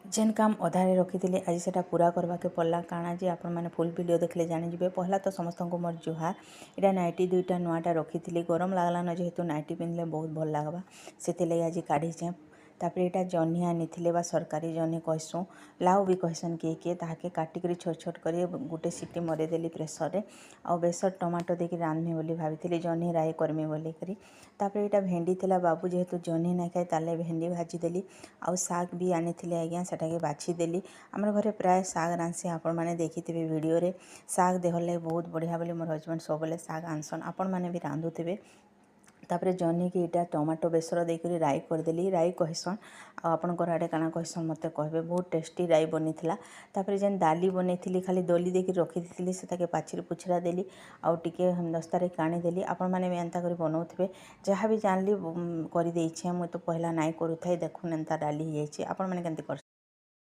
जेन काम अधारे रखी आज से पूरा करवा के पड़ला काଣା जे आपण मैंने फुल वीडियो देखले जानिजे। पहला तो समस्त को मोर जुहार। इटा नाइटी दुईटा नुआटा रखी गरम लागलान जेहेतु नाइटी पिंधले बहुत भल लगवा से आज काढ़ीचे। तापर यहाँ जह्नी आनी बा सरकारी जह्नी कहसूँ लाउ भी कहसन किए किए ताके काटिक छोट छोट कर गोटे सीटी मरेदेली प्रेसर रे आ बेसर टमाटो देके रांधमी बोली भाभी जह्नी राई करमी बोलिकी। तापर यहाँ भेंडी थिला बाबू जेहेतु जह्नी ना खाए ताले भेंडी भाजीदेली आउ साग भी आनी आज्ञा सेटाके बाछीदेली। आमर घरे प्राय साग रांधसी आपण मैंने देखिथे वीडियो रे साग देह लगे बहुत बढ़िया बोली मोर हजबैंड सब साग आनसन आपण मैंने भी रांधुथे। तापर जह्नी की इटा टमाटो बेसर देकर राई करदेली राई कहसन आपणकर आड़े काଣା कहसन मत कहे बहुत टेस्टी राई बनी थिला। तापर जेन दाली बनी थी खाली दली देकर रखी थी से पाचिरी पुछरा देली आउ टिके हेमदस्तारे काणी देली। आपण मैंने भी एंता कर बनाऊे जहाँ भी जानली कर मुझे तो पहला नाई करूँ देखुन एंता डाली हो आपण मैंने केमती कर।